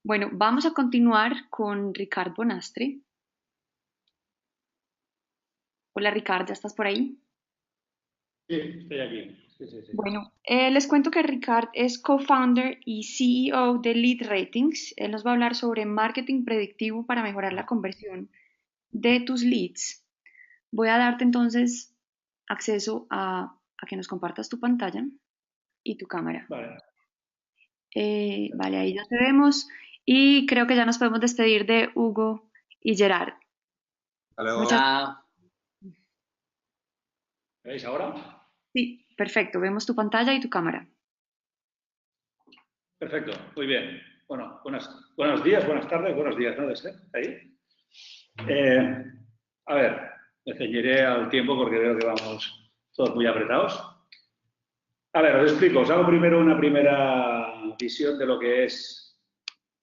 Bueno, vamos a continuar con Ricard Bonastre. Hola Ricard, ¿ya estás por ahí? Sí, estoy aquí. Sí, sí, sí. Bueno, les cuento que Ricard es co-founder y CEO de Lead Ratings. Él nos va a hablar sobre marketing predictivo para mejorar la conversión de tus leads. Voy a darte entonces acceso a que nos compartas tu pantalla y tu cámara. Vale. Vale, ahí ya te vemos y creo que ya nos podemos despedir de Hugo y Gerard. Hola, Muchas hola. ¿Me veis ahora? Sí, perfecto. Vemos tu pantalla y tu cámara. Perfecto, muy bien. Bueno, buenos días, buenas tardes, buenos días, ¿no? ¿De ser? Ahí. A ver, me ceñiré al tiempo porque veo que vamos todos muy apretados. A ver, os explico. Os hago primero una primera visión de lo que es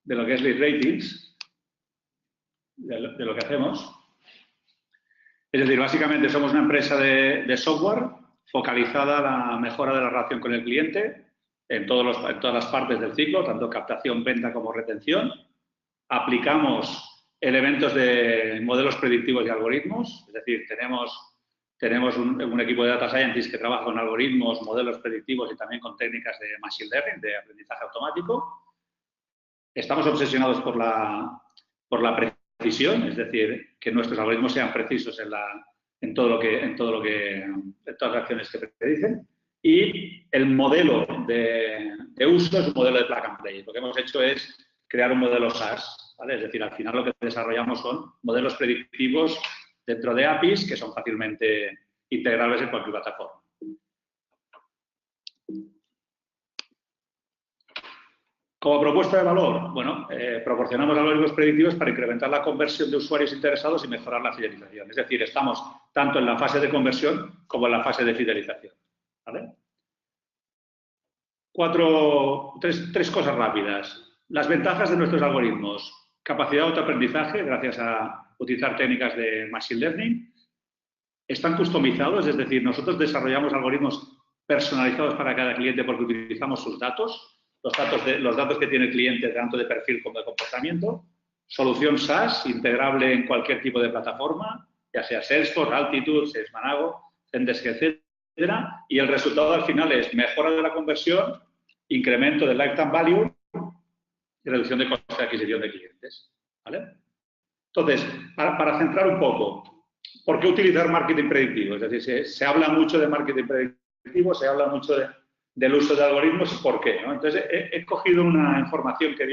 Lead Ratings, de lo que hacemos. Es decir, básicamente somos una empresa de software focalizada a la mejora de la relación con el cliente en todas las partes del ciclo, tanto captación, venta como retención. Aplicamos elementos de modelos predictivos y algoritmos, es decir, tenemos un equipo de data scientists que trabaja con algoritmos, modelos predictivos y también con técnicas de machine learning, de aprendizaje automático. Estamos obsesionados por la precisión, es decir, que nuestros algoritmos sean precisos en todas las acciones que predicen. Y el modelo de uso es un modelo de plug and play. Lo que hemos hecho es crear un modelo SaaS, ¿vale? Es decir, al final lo que desarrollamos son modelos predictivos dentro de APIs que son fácilmente integrables en cualquier plataforma. Como propuesta de valor, bueno, proporcionamos algoritmos predictivos para incrementar la conversión de usuarios interesados y mejorar la fidelización. Es decir, estamos tanto en la fase de conversión como en la fase de fidelización. ¿Vale? Tres cosas rápidas. Las ventajas de nuestros algoritmos. Capacidad de autoaprendizaje gracias a utilizar técnicas de machine learning. Están customizados, es decir, nosotros desarrollamos algoritmos personalizados para cada cliente porque utilizamos sus datos. Los datos que tiene el cliente, tanto de perfil como de comportamiento. Solución SaaS, integrable en cualquier tipo de plataforma, ya sea Salesforce, Altitude, Salesmanago, Zendesk, etcétera. Y el resultado al final es mejora de la conversión, incremento del lifetime value y reducción de coste de adquisición de clientes. ¿Vale? Entonces, para centrar un poco, ¿por qué utilizar marketing predictivo? Es decir, se habla mucho de marketing predictivo, se habla mucho del uso de algoritmos y por qué, ¿no? Entonces, he cogido una información que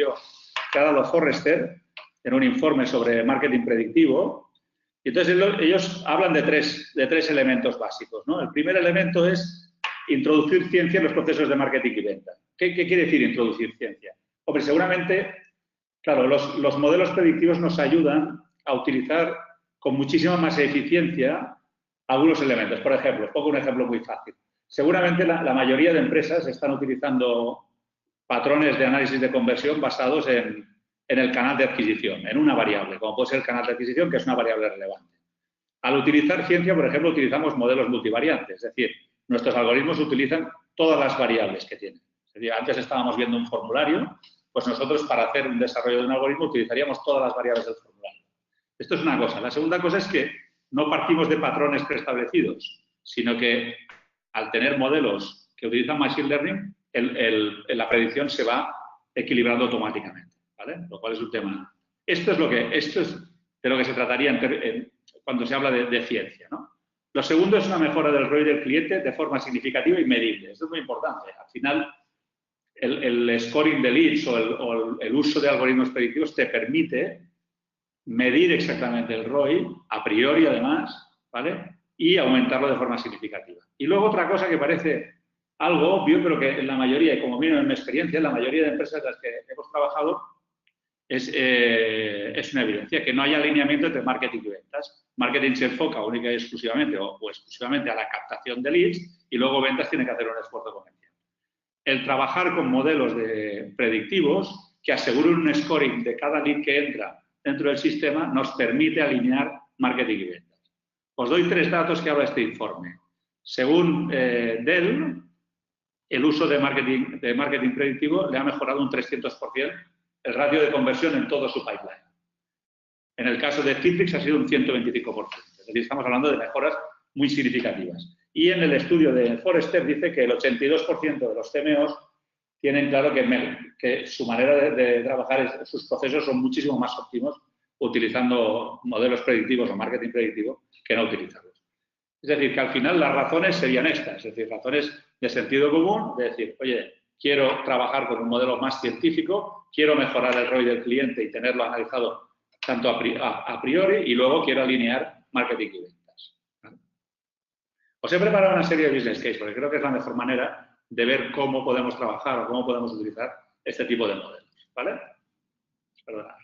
ha dado Forrester en un informe sobre marketing predictivo. Y entonces, ellos hablan de tres elementos básicos, ¿no? El primer elemento es introducir ciencia en los procesos de marketing y venta. ¿Qué quiere decir introducir ciencia? Hombre, seguramente, claro, los modelos predictivos nos ayudan a utilizar con muchísima más eficiencia algunos elementos. Por ejemplo, os pongo un ejemplo muy fácil. Seguramente la mayoría de empresas están utilizando patrones de análisis de conversión basados en el canal de adquisición, en una variable, como puede ser el canal de adquisición, que es una variable relevante. Al utilizar ciencia, por ejemplo, utilizamos modelos multivariantes, es decir, nuestros algoritmos utilizan todas las variables que tienen. Es decir, antes estábamos viendo un formulario, pues nosotros para hacer un desarrollo de un algoritmo utilizaríamos todas las variables del formulario. Esto es una cosa. La segunda cosa es que no partimos de patrones preestablecidos, sino que al tener modelos que utilizan Machine Learning, la predicción se va equilibrando automáticamente, ¿vale? Lo cual es un tema. Esto es de lo que se trataría cuando se habla de ciencia, ¿no? Lo segundo es una mejora del ROI del cliente de forma significativa y medible. Esto es muy importante. Al final, el scoring de leads o el uso de algoritmos predictivos te permite medir exactamente el ROI, a priori además, ¿vale? Y aumentarlo de forma significativa. Y luego otra cosa que parece algo obvio, pero que en la mayoría, y como miro en mi experiencia, en la mayoría de empresas en las que hemos trabajado, es una evidencia, que no hay alineamiento entre marketing y ventas. Marketing se enfoca única y exclusivamente o exclusivamente a la captación de leads y luego ventas tiene que hacer un esfuerzo comercial. El trabajar con modelos predictivos que aseguren un scoring de cada lead que entra dentro del sistema nos permite alinear marketing y ventas. Os doy 3 datos que habla este informe. Según Dell, el uso de marketing predictivo le ha mejorado un 300% el ratio de conversión en todo su pipeline. En el caso de Citrix ha sido un 125%. Es decir, estamos hablando de mejoras muy significativas. Y en el estudio de Forrester dice que el 82% de los CMOs tienen claro que su manera de trabajar, sus procesos son muchísimo más óptimos utilizando modelos predictivos o marketing predictivo que no utilizarlos. Es decir, que al final las razones serían estas, es decir, razones de sentido común, de decir, oye, quiero trabajar con un modelo más científico, quiero mejorar el ROI del cliente y tenerlo analizado tanto a priori, y luego quiero alinear marketing y ventas. Os he preparado una serie de business case, porque creo que es la mejor manera de ver cómo podemos trabajar o cómo podemos utilizar este tipo de modelos, ¿vale? Perdonad.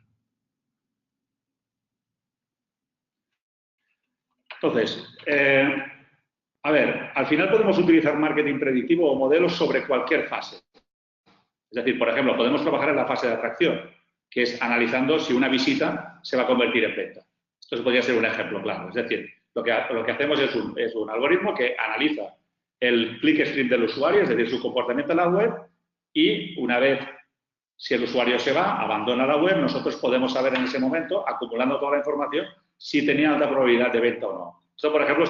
Entonces, a ver, al final podemos utilizar marketing predictivo o modelos sobre cualquier fase. Es decir, por ejemplo, podemos trabajar en la fase de atracción, que es analizando si una visita se va a convertir en venta. Esto podría ser un ejemplo claro. Es decir, lo que hacemos es un algoritmo que analiza el click stream del usuario, es decir, su comportamiento en la web, y una vez, si el usuario se va, abandona la web, nosotros podemos saber en ese momento, acumulando toda la información, si tenía alta probabilidad de venta o no. Esto, por ejemplo,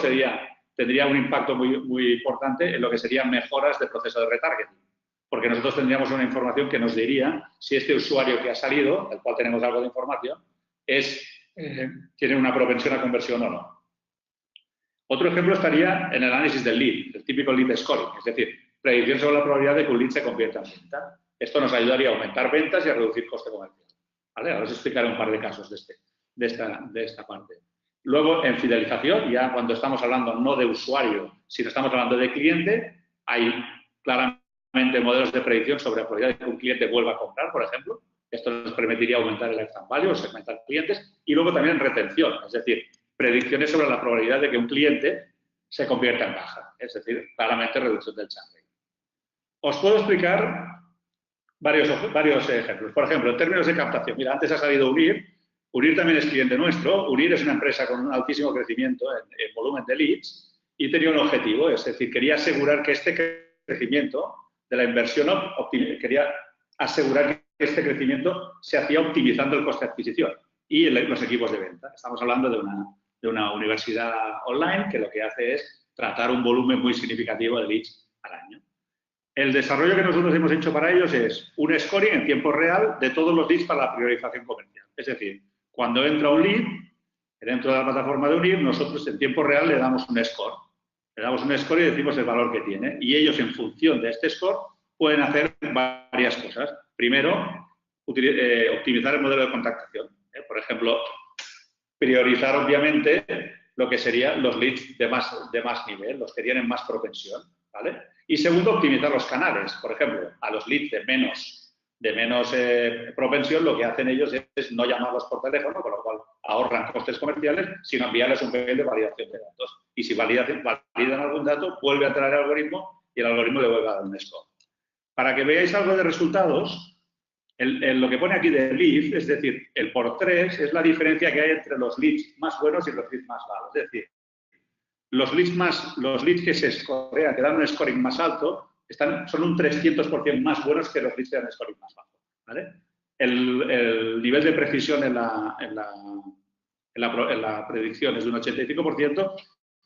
tendría un impacto muy importante en lo que serían mejoras de proceso de retargeting, porque nosotros tendríamos una información que nos diría si este usuario que ha salido, del cual tenemos algo de información, tiene una propensión a conversión o no. Otro ejemplo estaría en el análisis del lead, el típico lead scoring, es decir, predicción sobre la probabilidad de que un lead se convierta en venta. Esto nos ayudaría a aumentar ventas y a reducir coste comercial. ¿Vale? Ahora os explicaré un par de casos de esta parte. Luego, en fidelización, ya cuando estamos hablando no de usuario, sino estamos hablando de cliente, hay claramente modelos de predicción sobre la probabilidad de que un cliente vuelva a comprar, por ejemplo. Esto nos permitiría aumentar el lifetime value, segmentar clientes, y luego también en retención, es decir, predicciones sobre la probabilidad de que un cliente se convierta en baja, es decir, claramente reducción del churn rate. Os puedo explicar varios ejemplos. Por ejemplo, en términos de captación, mira, antes ha salido Unir. Unir también es cliente nuestro. Unir es una empresa con un altísimo crecimiento en volumen de leads y tenía un objetivo, es decir, quería asegurar que este crecimiento de la inversión, quería asegurar que este crecimiento se hacía optimizando el coste de adquisición y los equipos de venta. Estamos hablando de una universidad online que lo que hace es tratar un volumen muy significativo de leads al año. El desarrollo que nosotros hemos hecho para ellos es un scoring en tiempo real de todos los leads para la priorización comercial. Es decir, cuando entra un lead, dentro de la plataforma de Unir, nosotros en tiempo real le damos un score. Le damos un score y decimos el valor que tiene. Y ellos, en función de este score, pueden hacer varias cosas. Primero, optimizar el modelo de contactación. Por ejemplo, priorizar, obviamente, lo que serían los leads de más nivel, los que tienen más propensión, ¿vale? Y segundo, optimizar los canales. Por ejemplo, a los leads de menos propensión, lo que hacen ellos es no llamarlos por teléfono, con lo cual ahorran costes comerciales, sino enviarles un mail de validación de datos. Y si validan algún dato, vuelve a entrar el algoritmo y el algoritmo le vuelve a dar un score. Para que veáis algo de resultados, lo que pone aquí de lead, es decir, el por 3 es la diferencia que hay entre los leads más buenos y los leads más malos. Es decir, los leads que se scorean, que dan un scoring más alto, son un 300% más buenos que los leads que dan un scoring más bajo, ¿vale? El nivel de precisión en la predicción es de un 85%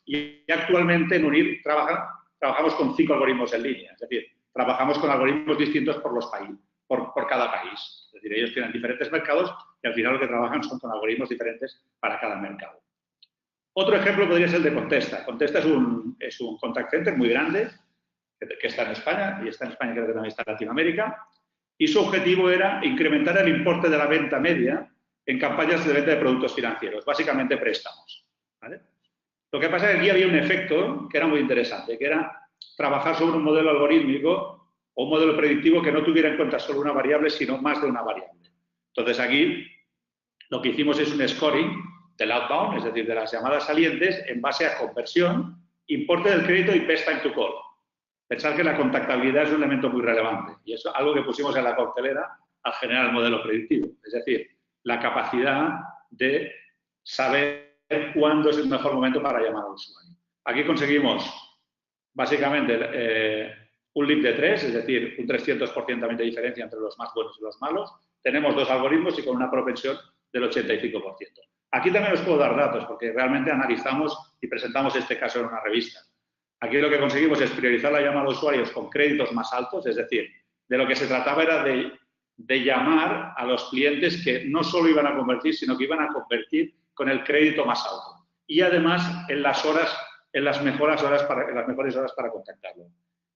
y actualmente en Unir trabajamos con 5 algoritmos en línea, es decir, trabajamos con algoritmos distintos por cada país. Es decir, ellos tienen diferentes mercados y al final lo que trabajan son con algoritmos diferentes para cada mercado. Otro ejemplo podría ser el de Contesta. Contesta es un contact center muy grande que está en España, y está en España, creo que también está en Latinoamérica, y su objetivo era incrementar el importe de la venta media en campañas de venta de productos financieros, básicamente préstamos, ¿vale? Lo que pasa es que aquí había un efecto que era muy interesante, que era trabajar sobre un modelo algorítmico o un modelo predictivo que no tuviera en cuenta solo una variable, sino más de una variable. Entonces, aquí lo que hicimos es un scoring del outbound, es decir, de las llamadas salientes, en base a conversión, importe del crédito y best time to call. Pensar que la contactabilidad es un elemento muy relevante y eso es algo que pusimos en la coctelera al generar el modelo predictivo. Es decir, la capacidad de saber cuándo es el mejor momento para llamar al usuario. Aquí conseguimos, básicamente, un lead de 3, es decir, un 300% también de diferencia entre los más buenos y los malos. Tenemos 2 algoritmos y con una propensión del 85%. Aquí también os puedo dar datos, porque realmente analizamos y presentamos este caso en una revista. Aquí lo que conseguimos es priorizar la llamada a usuarios con créditos más altos, es decir, de lo que se trataba era de llamar a los clientes que no solo iban a convertir, sino que iban a convertir con el crédito más alto. Y además en las mejores horas para contactarlo.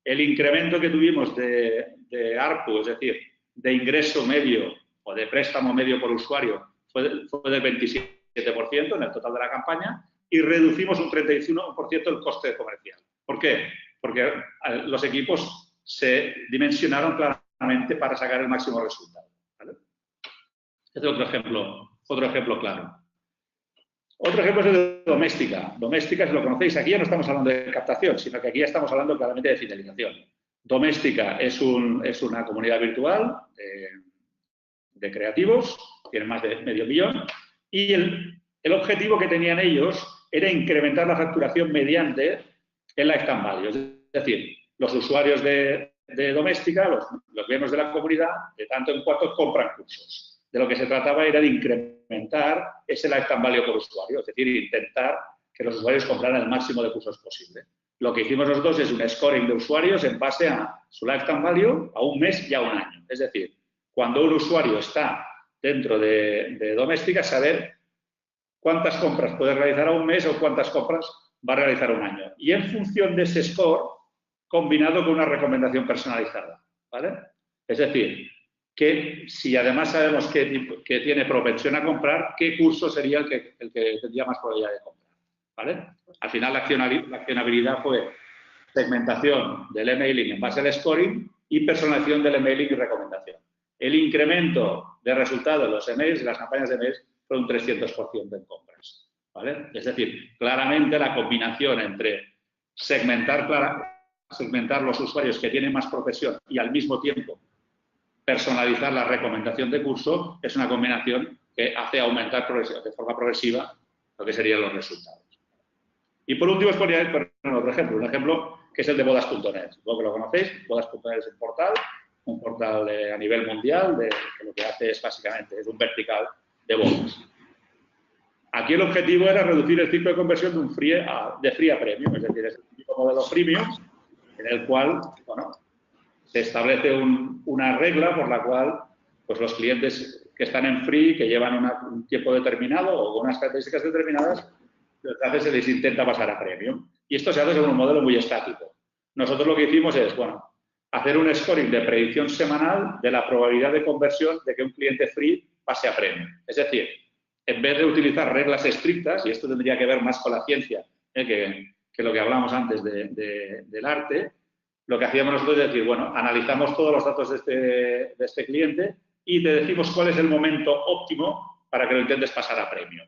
El incremento que tuvimos de ARPU, es decir, de ingreso medio o de préstamo medio por usuario, fue del 27% en el total de la campaña y reducimos un 31% el coste comercial. ¿Por qué? Porque los equipos se dimensionaron claramente para sacar el máximo resultado. ¿Vale? Este es otro ejemplo claro. Otro ejemplo es el de Doméstica. Doméstica, si lo conocéis, aquí ya no estamos hablando de captación, sino que aquí ya estamos hablando claramente de fidelización. Doméstica es una comunidad virtual de creativos, tienen más de medio millón, y el objetivo que tenían ellos era incrementar la facturación mediante el lifetime value. Es decir, los usuarios de Doméstica, los miembros de la comunidad, de tanto en cuanto compran cursos. De lo que se trataba era de incrementar ese lifetime value por usuario, es decir, intentar que los usuarios compraran el máximo de cursos posible. Lo que hicimos nosotros es un scoring de usuarios en base a su lifetime value a un mes y a un año. Es decir, cuando un usuario está dentro de Doméstica, saber cuántas compras puede realizar a un mes o cuántas compras va a realizar a un año. Y en función de ese score, combinado con una recomendación personalizada. ¿Vale? Es decir, que si además sabemos que tiene propensión a comprar, ¿qué curso sería el que tendría más probabilidad de comprar? ¿Vale? Al final, la accionabilidad fue segmentación del emailing en base al scoring y personalización del emailing y recomendación. El incremento de resultados de los emails y las campañas de emails fue un 300% en compras. ¿Vale? Es decir, claramente la combinación entre segmentar los usuarios que tienen más propensión y al mismo tiempo personalizar la recomendación de curso es una combinación que hace aumentar de forma progresiva lo que serían los resultados. Y por último os ponía otro ejemplo, un ejemplo que es el de bodas.net. Supongo que lo conocéis. Bodas.net es un portal a nivel mundial que lo que hace es básicamente es un vertical de bodas. Aquí el objetivo era reducir el ciclo de conversión de free a premium, es decir, es el típico modelo premium en el cual, bueno, se establece una regla por la cual pues, los clientes que están en free, que llevan un tiempo determinado o con unas características determinadas, entonces se les intenta pasar a premium. Y esto se hace según un modelo muy estático. Nosotros lo que hicimos es, bueno, hacer un scoring de predicción semanal de la probabilidad de conversión de que un cliente free pase a premium. Es decir, en vez de utilizar reglas estrictas, y esto tendría que ver más con la ciencia que lo que hablamos antes del arte, lo que hacíamos nosotros es decir, bueno, analizamos todos los datos de este cliente y te decimos cuál es el momento óptimo para que lo intentes pasar a premium.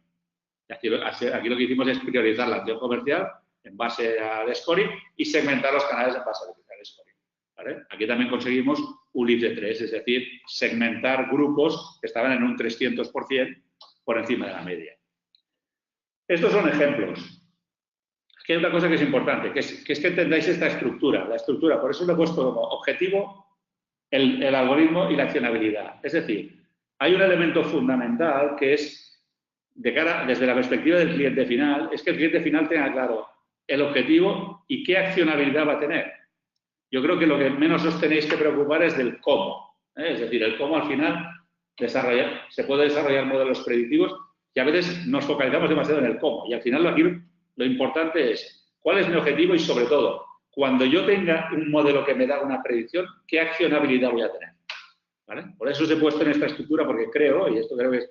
Aquí lo que hicimos es priorizar la acción comercial en base al scoring y segmentar los canales en base al scoring. ¿Vale? Aquí también conseguimos un lead de 3, es decir, segmentar grupos que estaban en un 300% por encima de la media. Estos son ejemplos. Aquí hay una cosa que es importante, que es que entendáis esta estructura. La estructura, por eso lo he puesto como objetivo el algoritmo y la accionabilidad. Es decir, hay un elemento fundamental que es, desde la perspectiva del cliente final, es que el cliente final tenga claro el objetivo y qué accionabilidad va a tener. Yo creo que lo que menos os tenéis que preocupar es del cómo. Es decir, el cómo al final se puede desarrollar modelos predictivos y a veces nos focalizamos demasiado en el cómo. Y al final aquí lo importante es cuál es mi objetivo y, sobre todo, cuando yo tenga un modelo que me da una predicción, ¿qué accionabilidad voy a tener? ¿Vale? Por eso os he puesto en esta estructura, porque creo, y esto creo que es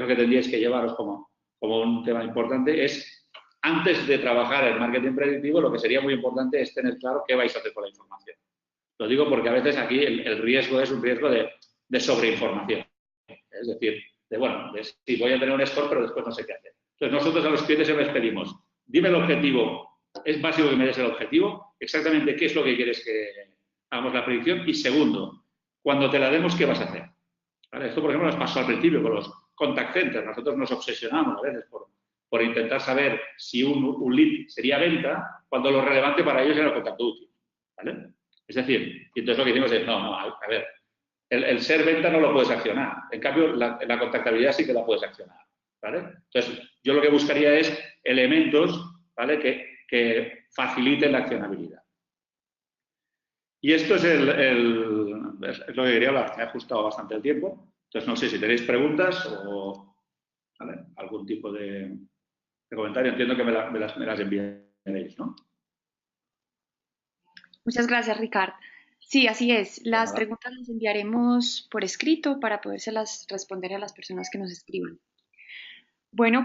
lo que tendríais que llevaros como un tema importante, es antes de trabajar en marketing predictivo, lo que sería muy importante es tener claro qué vais a hacer con la información. Lo digo porque a veces aquí el riesgo es un riesgo de sobreinformación. Es decir, si voy a tener un score, pero después no sé qué hacer. Entonces, nosotros a los clientes siempre les pedimos, dime el objetivo, es básico que me des el objetivo, exactamente qué es lo que quieres que hagamos la predicción y, segundo, cuando te la demos, ¿qué vas a hacer? ¿Vale? Esto, por ejemplo, nos pasó al principio con los contact centers. Nosotros nos obsesionamos a veces por intentar saber si un lead sería venta, cuando lo relevante para ellos era el contacto útil. ¿Vale? Es decir, y entonces lo que hicimos es, no, a ver, el ser venta no lo puedes accionar. En cambio, la contactabilidad sí que la puedes accionar. ¿Vale? Entonces, yo lo que buscaría es elementos, ¿vale?, que faciliten la accionabilidad. Y esto es es lo que quería hablar. Me ha ajustado bastante el tiempo. Entonces, no sé si tenéis preguntas o, ¿vale?, algún tipo de comentario. Entiendo que me las enviaréis, ¿no? Muchas gracias, Ricard. Sí, así es. Pues Las nada. preguntas las enviaremos por escrito para podérselas responder a las personas que nos escriban. Bueno,